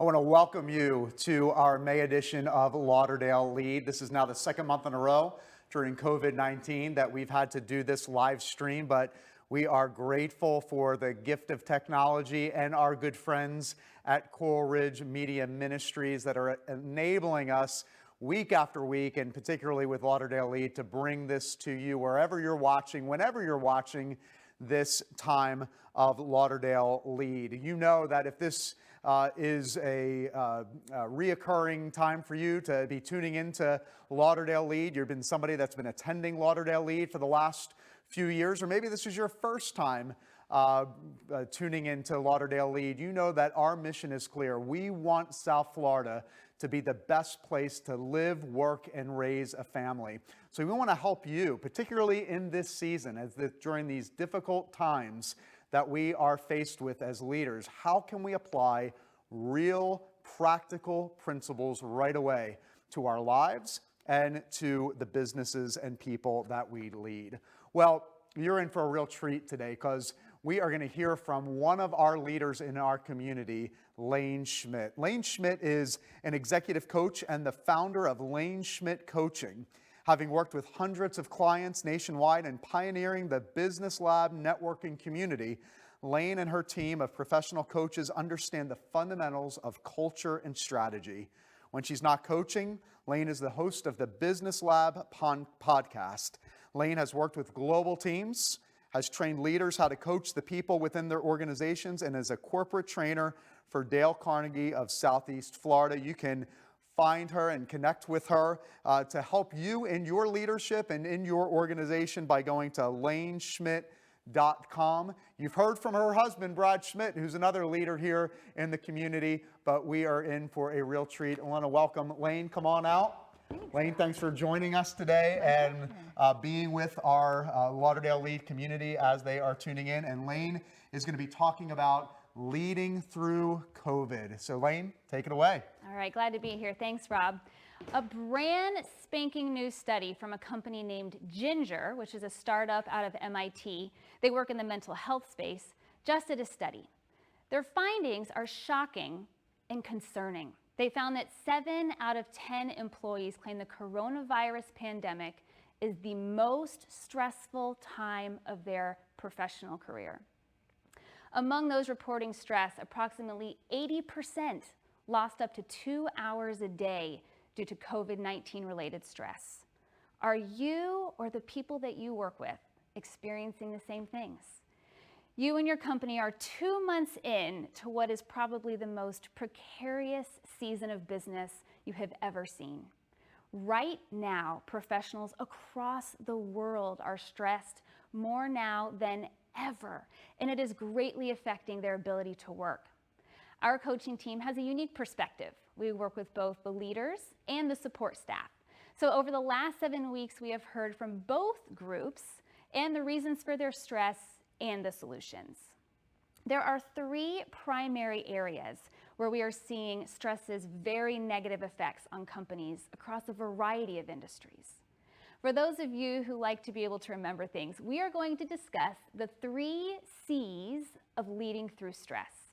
I want to welcome you to our May edition of Lauderdale Lead. This is now the second month in a row during COVID-19 that we've had to do this live stream, but we are grateful for the gift of technology and our good friends at Coral Ridge Media Ministries that are enabling us week after week, and particularly with Lauderdale Lead, to bring this to you wherever you're watching, whenever you're watching this time of Lauderdale Lead. You know that if this is a reoccurring time for you to be tuning into Lauderdale Lead, you've been somebody that's been attending Lauderdale Lead for the last few years, or maybe this is your first time tuning into Lauderdale Lead, you know that our mission is clear. We want South Florida to be the best place to live, work, and raise a family. So we want to help you, particularly in this season, during these difficult times that we are faced with as leaders. How can we apply real, practical principles right away to our lives and to the businesses and people that we lead? Well, you're in for a real treat today because we are going to hear from one of our leaders in our community, Laine Schmidt. Laine Schmidt is an executive coach and the founder of Laine Schmidt Coaching. Having worked with hundreds of clients nationwide and pioneering the Business Lab networking community, Laine and her team of professional coaches understand the fundamentals of culture and strategy. When she's not coaching, Laine is the host of the Business Lab podcast. Laine has worked with global teams, has trained leaders how to coach the people within their organizations, and is a corporate trainer for Dale Carnegie of Southeast Florida. You can find her and connect with her to help you in your leadership and in your organization by going to laineschmidt.com. You've heard from her husband, Brad Schmidt, who's another leader here in the community, but we are in for a real treat. I want to welcome Laine. Come on out. Laine, thanks for joining us today and being with our Lauderdale Lead community as they are tuning in. And Laine is going to be talking about leading through COVID. So Laine, take it away. All right, glad to be here. Thanks, Rob. A brand spanking new study from a company named Ginger, which is a startup out of MIT. They work in the mental health space, just did a study. Their findings are shocking and concerning. They found that 7 out of 10 employees claim the coronavirus pandemic is the most stressful time of their professional career. Among those reporting stress, approximately 80% lost up to 2 hours a day due to COVID-19 related stress. Are you or the people that you work with experiencing the same things? You and your company are 2 months in to what is probably the most precarious season of business you have ever seen. Right now, professionals across the world are stressed more now than ever, and it is greatly affecting their ability to work. Our coaching team has a unique perspective. We work with both the leaders and the support staff. So over the last 7 weeks, we have heard from both groups and the reasons for their stress and the solutions. There are 3 primary areas where we are seeing stress's very negative effects on companies across a variety of industries. For those of you who like to be able to remember things, we are going to discuss the 3 C's of leading through stress.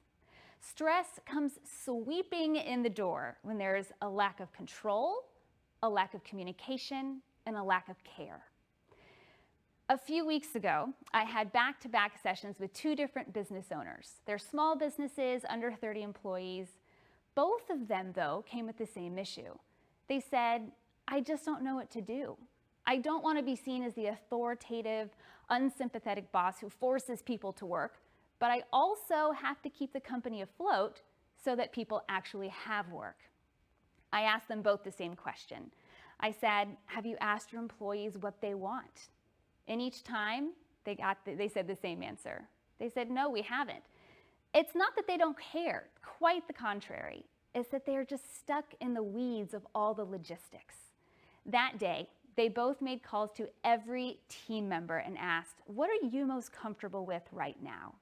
Stress comes sweeping in the door when there is a lack of control, a lack of communication, and a lack of care. A few weeks ago, I had back-to-back sessions with 2 different business owners. They're small businesses, under 30 employees. Both of them, though, came with the same issue. They said, I just don't know what to do. I don't want to be seen as the authoritative, unsympathetic boss who forces people to work, but I also have to keep the company afloat so that people actually have work. I asked them both the same question. I said, have you asked your employees what they want? And each time they said the same answer. They said, no, we haven't. It's not that they don't care, quite the contrary. It's that they are just stuck in the weeds of all the logistics. That day, they both made calls to every team member and asked, what are you most comfortable with right now?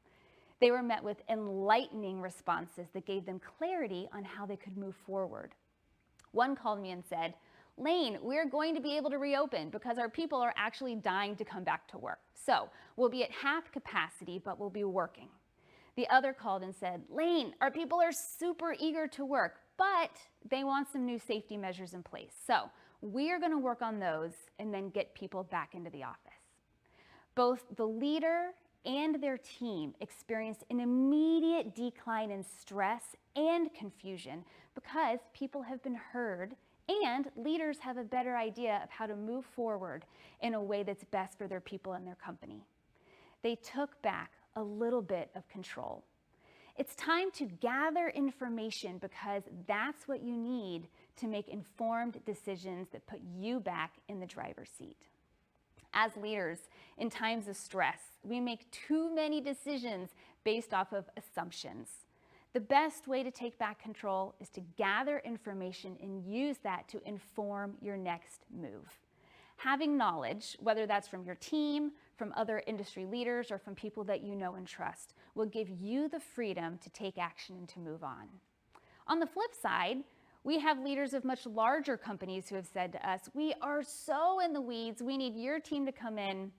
They were met with enlightening responses that gave them clarity on how they could move forward. One called me and said, Laine, we're going to be able to reopen because our people are actually dying to come back to work. So we'll be at half capacity, but we'll be working. The other called and said, Laine, our people are super eager to work, but they want some new safety measures in place. So we're going to work on those and then get people back into the office. Both the leader and their team experienced an immediate decline in stress and confusion because people have been heard and leaders have a better idea of how to move forward in a way that's best for their people and their company. They took back a little bit of control. It's time to gather information because that's what you need to make informed decisions that put you back in the driver's seat. As leaders, in times of stress, we make too many decisions based off of assumptions. The best way to take back control is to gather information and use that to inform your next move. Having knowledge, whether that's from your team, from other industry leaders, or from people that you know and trust, will give you the freedom to take action and to move on. On the flip side, we have leaders of much larger companies who have said to us, we are so in the weeds, we need your team to come in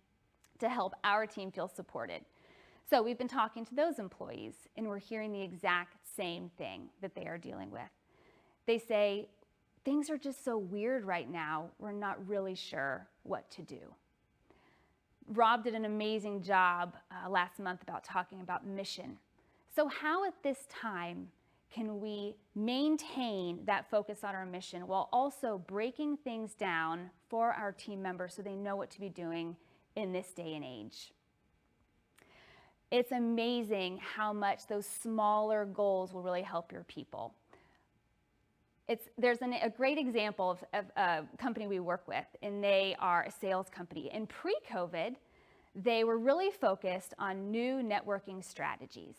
to help our team feel supported. So we've been talking to those employees and we're hearing the exact same thing that they are dealing with. They say, things are just so weird right now, we're not really sure what to do. Rob did an amazing job last month about talking about mission. So how at this time can we maintain that focus on our mission while also breaking things down for our team members so they know what to be doing in this day and age? It's amazing how much those smaller goals will really help your people. There's a great example of a company we work with, and they are a sales company. And pre-COVID, they were really focused on new networking strategies,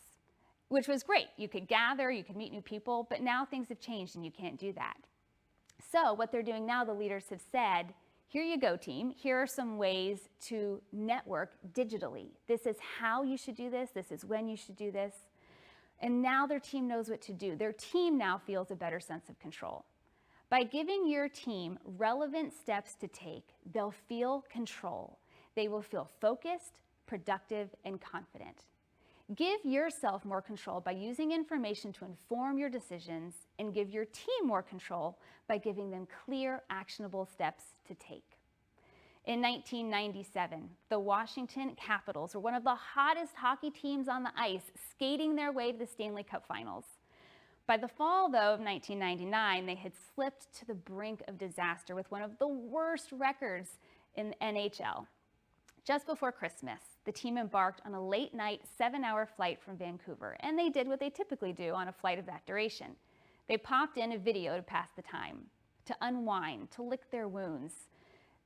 which was great. You could gather, you could meet new people, but now things have changed and you can't do that. So what they're doing now, the leaders have said, here you go, team. Here are some ways to network digitally. This is how you should do this. This is when you should do this. And now their team knows what to do. Their team now feels a better sense of control. By giving your team relevant steps to take, they'll feel control. They will feel focused, productive, and confident. Give yourself more control by using information to inform your decisions, and give your team more control by giving them clear, actionable steps to take. In 1997, the Washington Capitals were one of the hottest hockey teams on the ice, skating their way to the Stanley Cup Finals. By the fall, though, of 1999, they had slipped to the brink of disaster with one of the worst records in the NHL. Just before Christmas, the team embarked on a late-night 7-hour flight from Vancouver, and they did what they typically do on a flight of that duration. They popped in a video to pass the time, to unwind, to lick their wounds.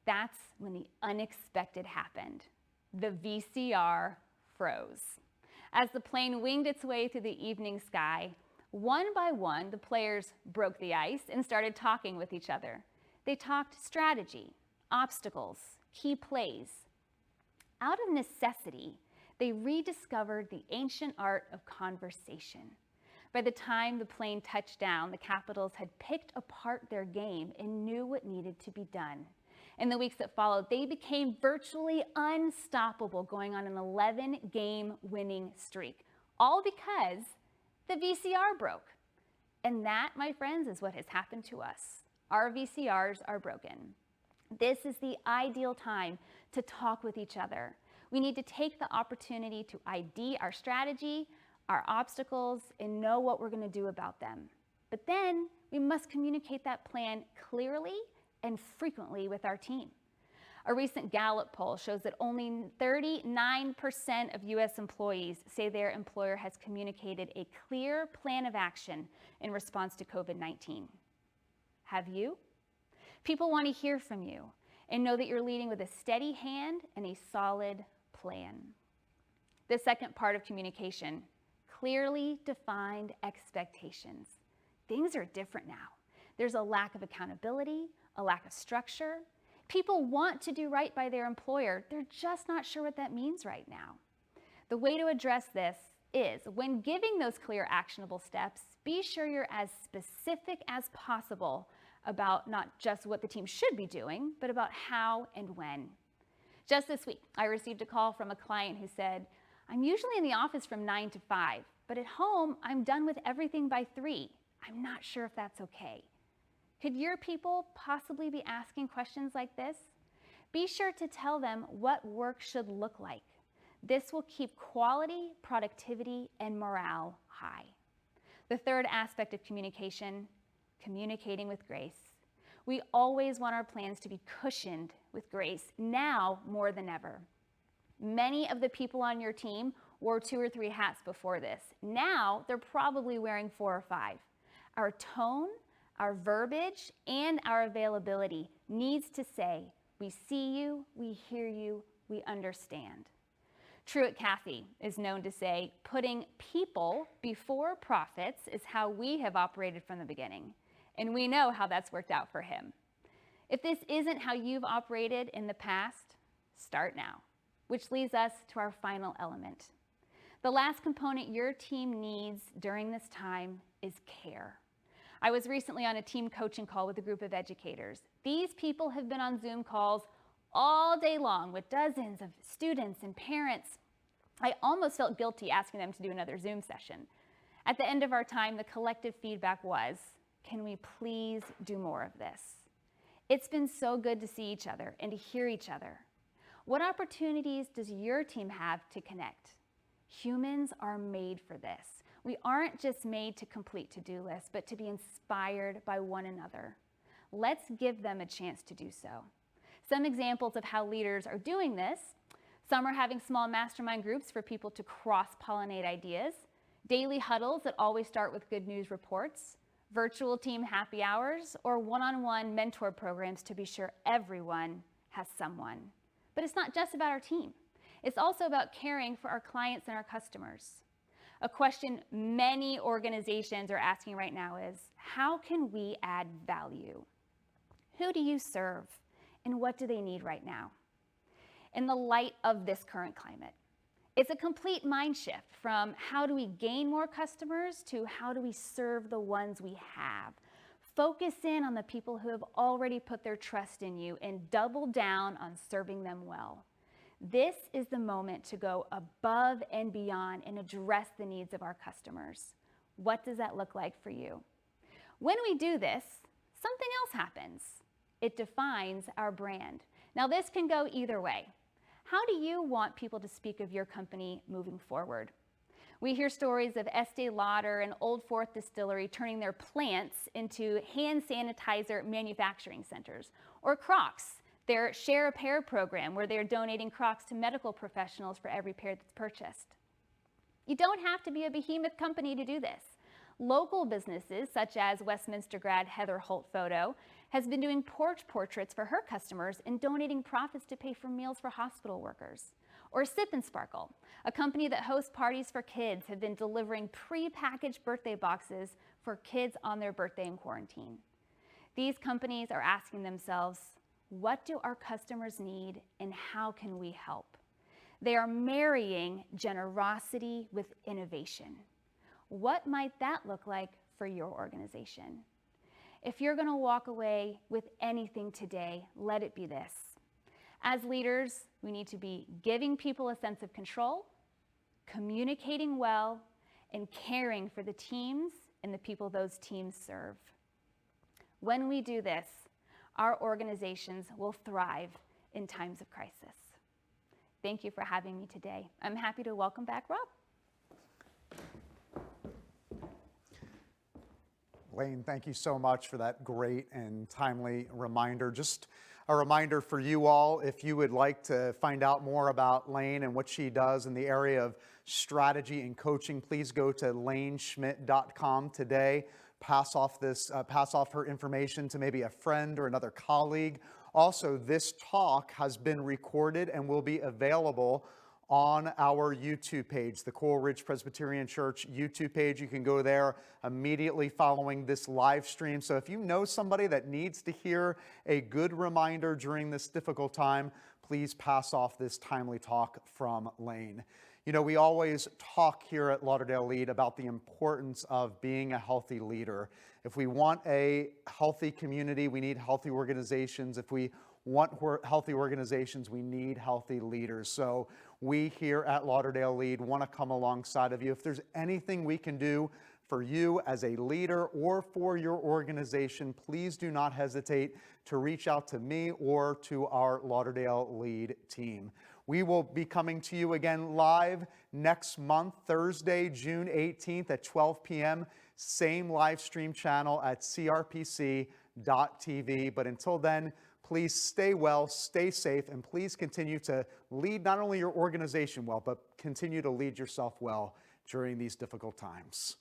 That's when the unexpected happened. The VCR froze. As the plane winged its way through the evening sky, one by one, the players broke the ice and started talking with each other. They talked strategy, obstacles, key plays. Out of necessity, they rediscovered the ancient art of conversation. By the time the plane touched down, the Capitals had picked apart their game and knew what needed to be done. In the weeks that followed, they became virtually unstoppable, going on an 11-game winning streak, all because the VCR broke. And that, my friends, is what has happened to us. Our VCRs are broken. This is the ideal time to talk with each other. We need to take the opportunity to ID our strategy, our obstacles, and know what we're going to do about them. But then we must communicate that plan clearly and frequently with our team. A recent Gallup poll shows that only 39% of U.S. employees say their employer has communicated a clear plan of action in response to COVID-19. Have you? People want to hear from you and know that you're leading with a steady hand and a solid plan. The second part of communication, clearly defined expectations. Things are different now. There's a lack of accountability, a lack of structure. People want to do right by their employer. They're just not sure what that means right now. The way to address this is, when giving those clear, actionable steps, be sure you're as specific as possible about not just what the team should be doing, but about how and when. Just this week, I received a call from a client who said, I'm usually in the office from 9 to 5, but at home, I'm done with everything by 3. I'm not sure if that's okay. Could your people possibly be asking questions like this? Be sure to tell them what work should look like. This will keep quality, productivity, and morale high. The third aspect of communication, communicating with grace. We always want our plans to be cushioned with grace, now more than ever. Many of the people on your team wore 2 or 3 hats before this. Now they're probably wearing 4 or 5. Our tone, our verbiage, and our availability needs to say, we see you, we hear you, we understand. Truett Cathy is known to say, putting people before profits is how we have operated from the beginning. And we know how that's worked out for him. If this isn't how you've operated in the past, start now. Which leads us to our final element. The last component your team needs during this time is care. I was recently on a team coaching call with a group of educators. These people have been on Zoom calls all day long with dozens of students and parents. I almost felt guilty asking them to do another Zoom session. At the end of our time, the collective feedback was, can we please do more of this? It's been so good to see each other and to hear each other. What opportunities does your team have to connect? Humans are made for this. We aren't just made to complete to-do lists, but to be inspired by one another. Let's give them a chance to do so. Some examples of how leaders are doing this: some are having small mastermind groups for people to cross-pollinate ideas, daily huddles that always start with good news reports, virtual team happy hours, or one-on-one mentor programs to be sure everyone has someone. But it's not just about our team. It's also about caring for our clients and our customers. A question many organizations are asking right now is, how can we add value? Who do you serve, and what do they need right now? In the light of this current climate, it's a complete mind shift from how do we gain more customers to how do we serve the ones we have. Focus in on the people who have already put their trust in you and double down on serving them well. This is the moment to go above and beyond and address the needs of our customers. What does that look like for you? When we do this, something else happens. It defines our brand. Now, this can go either way. How do you want people to speak of your company moving forward? We hear stories of Estee Lauder and Old Fourth Distillery turning their plants into hand sanitizer manufacturing centers, or Crocs, their Share a Pair program where they're donating Crocs to medical professionals for every pair that's purchased. You don't have to be a behemoth company to do this. Local businesses, such as Westminster grad Heather Holt Photo, has been doing porch portraits for her customers and donating profits to pay for meals for hospital workers. Or Sip and Sparkle, a company that hosts parties for kids, have been delivering pre-packaged birthday boxes for kids on their birthday in quarantine. These companies are asking themselves, what do our customers need and how can we help? They are marrying generosity with innovation. What might that look like for your organization? If you're going to walk away with anything today, let it be this. As leaders, we need to be giving people a sense of control, communicating well, and caring for the teams and the people those teams serve. When we do this, our organizations will thrive in times of crisis. Thank you for having me today. I'm happy to welcome back Rob. Laine, thank you so much for that great and timely reminder. Just a reminder for you all, if you would like to find out more about Laine and what she does in the area of strategy and coaching, please go to laineschmidt.com today. Pass off her information to maybe a friend or another colleague. Also, this talk has been recorded and will be available on our YouTube page, the Coral Ridge Presbyterian Church YouTube page. You can go there immediately following this live stream. So if you know somebody that needs to hear a good reminder during this difficult time, please pass off this timely talk from Laine. You know, we always talk here at Lauderdale Lead about the importance of being a healthy leader. If we want a healthy community, we need healthy organizations. If we want healthy organizations, we need healthy leaders. So we here at Lauderdale Lead want to come alongside of you. If there's anything we can do for you as a leader or for your organization, please do not hesitate to reach out to me or to our Lauderdale Lead team. We will be coming to you again live next month, Thursday, June 18th at 12 p.m. Same live stream channel at crpc.tv. But until then, please stay well, stay safe, and please continue to lead not only your organization well, but continue to lead yourself well during these difficult times.